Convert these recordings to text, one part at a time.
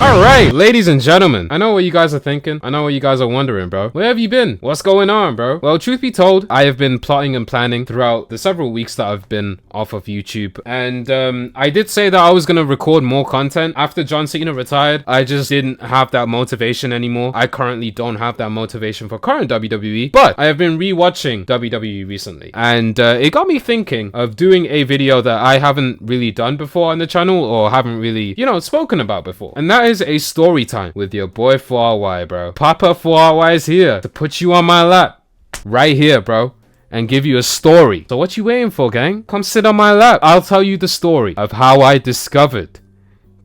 Alright, ladies and gentlemen, I know what you guys are thinking. I know what you guys are wondering, bro. Where have you been? What's going on, bro? Well, truth be told, I have been plotting and planning throughout the several weeks that I've been off of YouTube. And I did say that I was going to record more content. After John Cena retired, I just didn't have that motivation anymore. I currently don't have that motivation for current WWE. But I have been rewatching WWE recently. And it got me thinking of doing a video that I haven't really done before on the channel, or haven't really, spoken about before. And that is a story time with your boy 4RY, bro. Papa 4RY is here to put you on my lap right here, bro, and give you a story. So what you waiting for, gang? Come sit on my lap. I'll tell you the story of how I discovered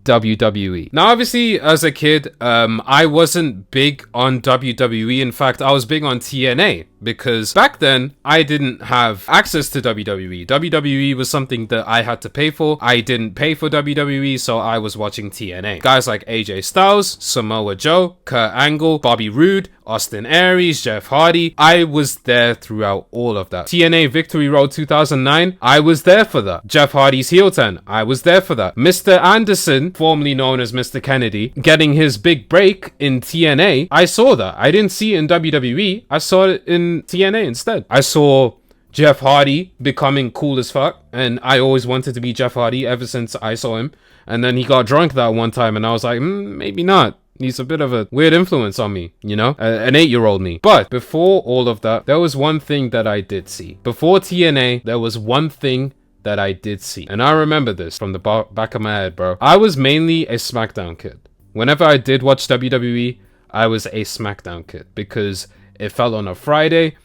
WWE. Now, obviously, as a kid, I wasn't big on WWE. In fact, I was big on TNA, because back then I didn't have access to WWE. WWE was something that I had to pay for. I didn't pay for WWE, so I was watching TNA. Guys like AJ Styles, Samoa Joe, Kurt Angle, Bobby Roode, Austin Aries, Jeff Hardy. I was there throughout all of that. TNA Victory Road 2009, I was there for that. Jeff Hardy's heel turn, I was there for that. Mr. Anderson, formerly known as Mr. Kennedy, getting his big break in TNA, I saw that. I didn't see it in WWE, I saw it in TNA instead. I saw Jeff Hardy becoming cool as fuck, and I always wanted to be Jeff Hardy ever since I saw him. And then he got drunk that one time, and I was like, maybe not. He's a bit of a weird influence on me, an 8-year-old me. But before all of that, there was one thing that I did see. Before TNA, there was one thing that I did see. And I remember this from the back of my head, bro. I was mainly a SmackDown kid. Whenever I did watch WWE, I was a SmackDown kid, because it fell on a Friday.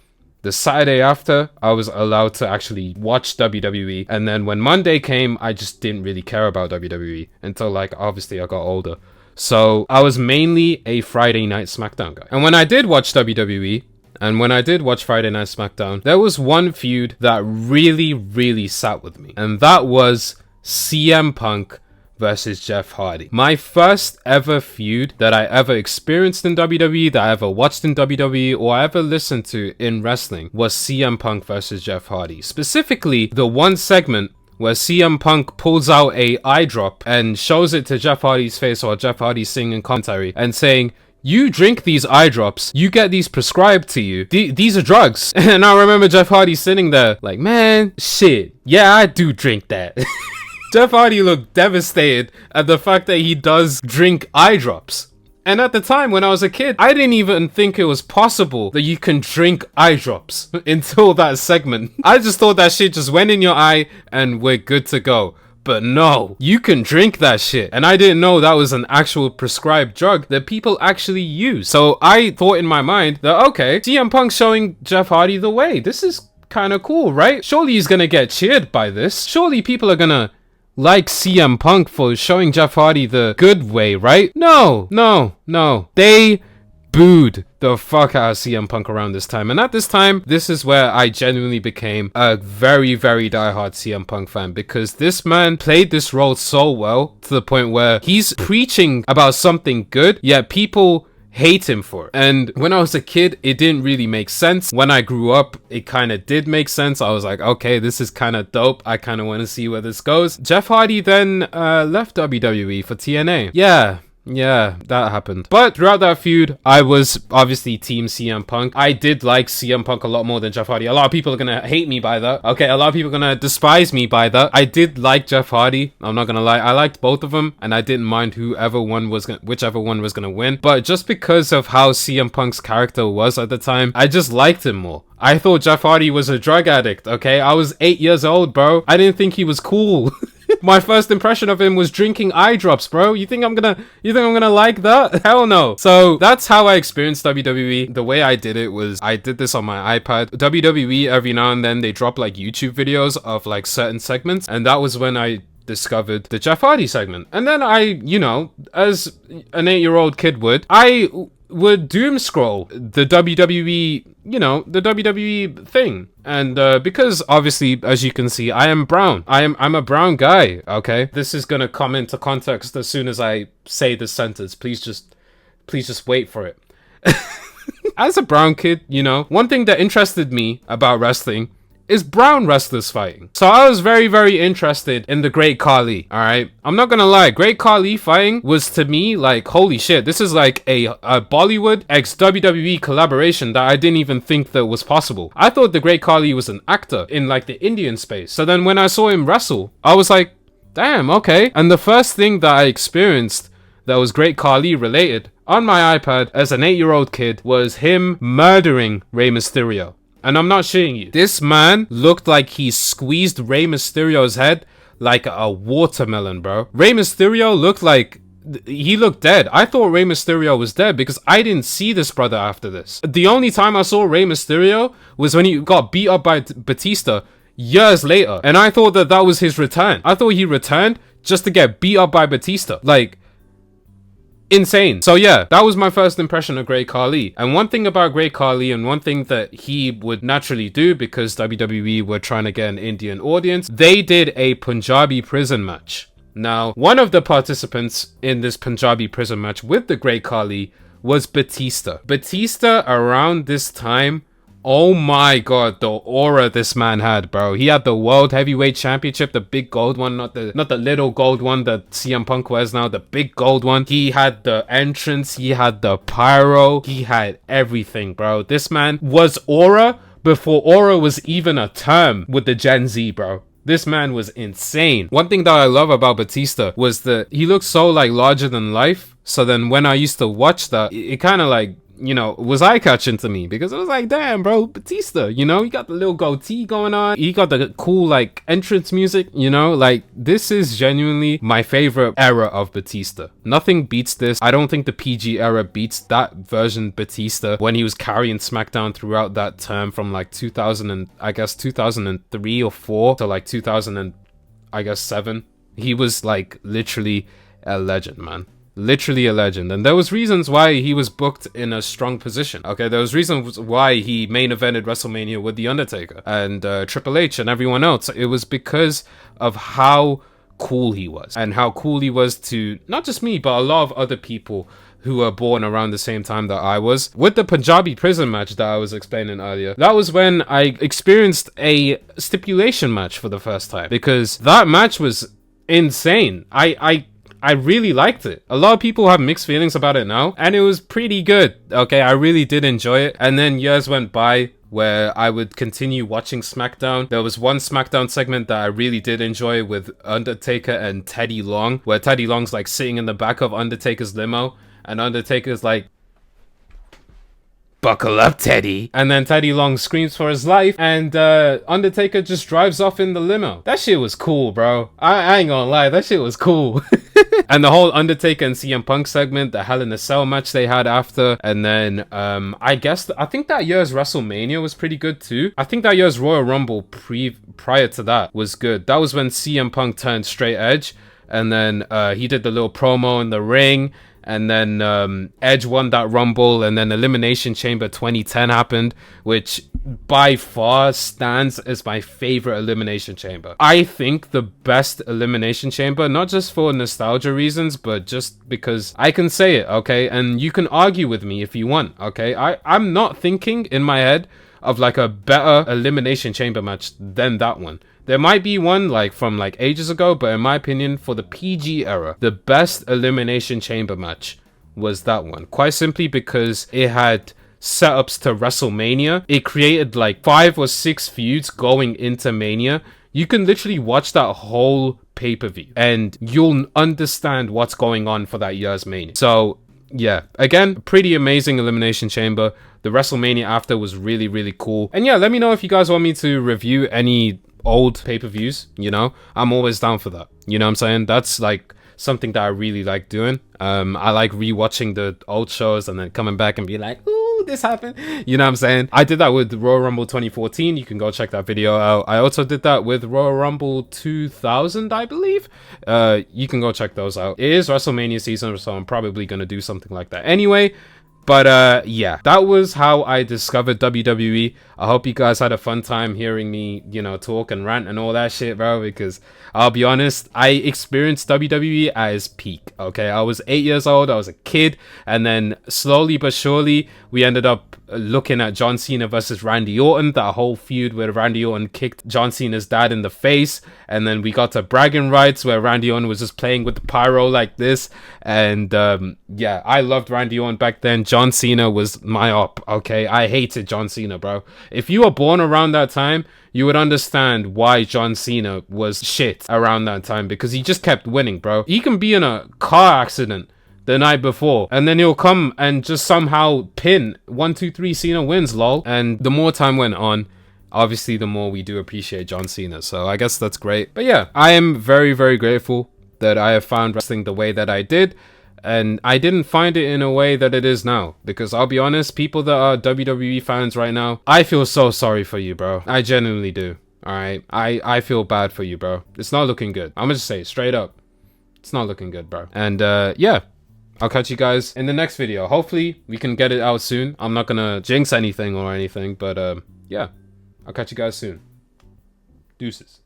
The Saturday after, I was allowed to actually watch WWE. And then when Monday came, I just didn't really care about WWE until, obviously I got older. So I was mainly a Friday Night SmackDown guy. And when I did watch WWE, and when I did watch Friday Night SmackDown, there was one feud that really, really sat with me. And that was CM Punk versus Jeff Hardy. My first ever feud that I ever experienced in WWE, that I ever watched in WWE, or I ever listened to in wrestling, was CM Punk versus Jeff Hardy. Specifically, the one segment where CM Punk pulls out a eye drop and shows it to Jeff Hardy's face, or Jeff Hardy singing commentary and saying, "You drink these eye drops, you get these prescribed to you. These are drugs." And I remember Jeff Hardy sitting there like, man, shit, yeah, I do drink that. Jeff Hardy looked devastated at the fact that he does drink eye drops. And at the time, when I was a kid, I didn't even think it was possible that you can drink eye drops until that segment. I just thought that shit just went in your eye and we're good to go. But no, you can drink that shit. And I didn't know that was an actual prescribed drug that people actually use. So I thought in my mind that, okay, CM Punk's showing Jeff Hardy the way. This is kind of cool, right? Surely he's gonna get cheered by this. Surely people are gonna like CM Punk for showing Jeff Hardy the good way, right? No. They booed the fuck out of CM Punk around this time. And at this time, this is where I genuinely became a very, very diehard CM Punk fan, because this man played this role so well to the point where he's preaching about something good, yet people hate him for it. And when I was a kid, it didn't really make sense. When I grew up, it kind of did make sense. I was like, okay, this is kind of dope. I kind of want to see where this goes. Jeff Hardy then left WWE for TNA. Yeah, that happened. But throughout that feud, I was obviously team CM Punk. I did like CM Punk a lot more than Jeff Hardy. A lot of people are gonna hate me by that. Okay, a lot of people are gonna despise me by that. I did like Jeff Hardy. I'm not gonna lie. I liked both of them, and I didn't mind whichever one was gonna win. But just because of how CM Punk's character was at the time, I just liked him more. I thought Jeff Hardy was a drug addict, okay? I was 8 years old, bro. I didn't think he was cool. My first impression of him was drinking eye drops, bro. You think I'm gonna like that? Hell no. So that's how I experienced WWE. The way I did it was, I did this on my iPad. WWE, every now and then, they drop YouTube videos of certain segments, and that was when I discovered the Jeff Hardy segment. And then I, as an 8-year-old kid I would doom scroll the WWE, the WWE thing. And because obviously, as you can see, I am brown. I'm a brown guy, okay? This is gonna come into context as soon as I say this sentence. Please just wait for it. As a brown kid, one thing that interested me about wrestling is brown wrestlers fighting. So I was very, very interested in the Great Khali, alright? I'm not gonna lie, Great Khali fighting was to me like, holy shit, this is like a Bollywood x WWE collaboration that I didn't even think that was possible. I thought the Great Khali was an actor in like the Indian space. So then when I saw him wrestle, I was like, damn, okay. And the first thing that I experienced that was Great Khali related on my iPad as an 8-year-old kid was him murdering Rey Mysterio. And I'm not shitting you. This man looked like he squeezed Rey Mysterio's head like a watermelon, bro. Rey Mysterio looked like he looked dead. I thought Rey Mysterio was dead because I didn't see this brother after this. The only time I saw Rey Mysterio was when he got beat up by Batista years later. And I thought that that was his return. I thought he returned just to get beat up by Batista. Like, insane. So yeah, that was my first impression of Great Khali. And one thing about Great Khali, and one thing that he would naturally do because WWE were trying to get an Indian audience, they did a Punjabi prison match. Now, one of the participants in this Punjabi prison match with the Great Khali was Batista. Batista around this time, oh my god, the aura this man had, bro. He had the World Heavyweight Championship, the big gold one, not the little gold one that CM Punk wears now, the big gold one. He had the entrance, he had the pyro, he had everything, bro. This man was aura before aura was even a term with the Gen Z, bro. This man was insane. One thing that I love about Batista was that he looked so like larger than life. So then when I used to watch that, it kind of like, you know, was eye-catching to me because it was like, damn, bro, Batista, you know, he got the little goatee going on. He got the cool, like, entrance music, you know, like, this is genuinely my favorite era of Batista. Nothing beats this. I don't think the PG era beats that version Batista when he was carrying SmackDown throughout that term from, like, 2003 or 4 to, like, 2007. He was, like, literally a legend, man. Literally a legend. And there was reasons why he was booked in a strong position. Okay, there was reasons why he main evented WrestleMania with The Undertaker and Triple H and everyone else. It was because of how cool he was and how cool he was to not just me, but a lot of other people who were born around the same time that I was. With the Punjabi prison match that I was explaining earlier, that was when I experienced a stipulation match for the first time, because that match was insane. I really liked it. A lot of people have mixed feelings about it now, and it was pretty good. Okay, I really did enjoy it. And then years went by where I would continue watching SmackDown. There was one SmackDown segment that I really did enjoy with Undertaker and Teddy Long, where Teddy Long's like sitting in the back of Undertaker's limo, and Undertaker's like, "Buckle up, Teddy." And then Teddy Long screams for his life, and Undertaker just drives off in the limo. That shit was cool, bro. I ain't gonna lie, that shit was cool. And the whole Undertaker and CM Punk segment, the Hell in a Cell match they had after, and then I think that year's WrestleMania was pretty good too. I think that year's Royal Rumble prior to that was good. That was when CM Punk turned straight edge, and then he did the little promo in the ring. And then Edge won that Rumble, and then Elimination Chamber 2010 happened, which by far stands as my favorite Elimination Chamber. I think the best Elimination Chamber, not just for nostalgia reasons, but just because I can say it, okay? And you can argue with me if you want, okay? I'm not thinking in my head of like a better Elimination Chamber match than that one. There might be one like from like ages ago, but in my opinion, for the PG era, the best Elimination Chamber match was that one. Quite simply because it had setups to WrestleMania. It created like 5 or 6 feuds going into Mania. You can literally watch that whole pay-per-view and you'll understand what's going on for that year's Mania. So yeah, again, pretty amazing Elimination Chamber. The WrestleMania after was really, really cool. And yeah, let me know if you guys want me to review any old pay-per-views, you know. I'm always down for that, you know what I'm saying? That's like something that I really like doing. I like rewatching the old shows and then coming back and be like, ooh, this happened, you know what I'm saying? I did that with Royal Rumble 2014. You can go check that video out. I also did that with Royal Rumble 2000, I believe. You can go check those out. It is WrestleMania season, so I'm probably gonna do something like that anyway. But yeah, that was how I discovered WWE. I hope you guys had a fun time hearing me, you know, talk and rant and all that shit, bro, because I'll be honest, I experienced WWE at its peak, okay? I was 8 years old, I was a kid, and then slowly but surely, we ended up looking at John Cena versus Randy Orton, that whole feud where Randy Orton kicked John Cena's dad in the face, and then we got to bragging rights where Randy Orton was just playing with the pyro like this, and yeah, I loved Randy Orton back then. John Cena was my op, okay? I hated John Cena, bro. If you were born around that time, you would understand why John Cena was shit around that time, because he just kept winning, bro. He can be in a car accident the night before, and then he'll come and just somehow pin 1, 2, 3 Cena wins, lol. And the more time went on, obviously the more we do appreciate John Cena, so I guess that's great. But yeah, I am very, very grateful that I have found wrestling the way that I did, and I didn't find it in a way that it is now, because I'll be honest, people that are WWE fans right now, I feel so sorry for you, bro. I genuinely do. Alright, I feel bad for you, bro. It's not looking good. I'm gonna just say it straight up, it's not looking good, bro. And yeah, I'll catch you guys in the next video. Hopefully we can get it out soon. I'm not gonna jinx anything or anything, but yeah, I'll catch you guys soon. Deuces.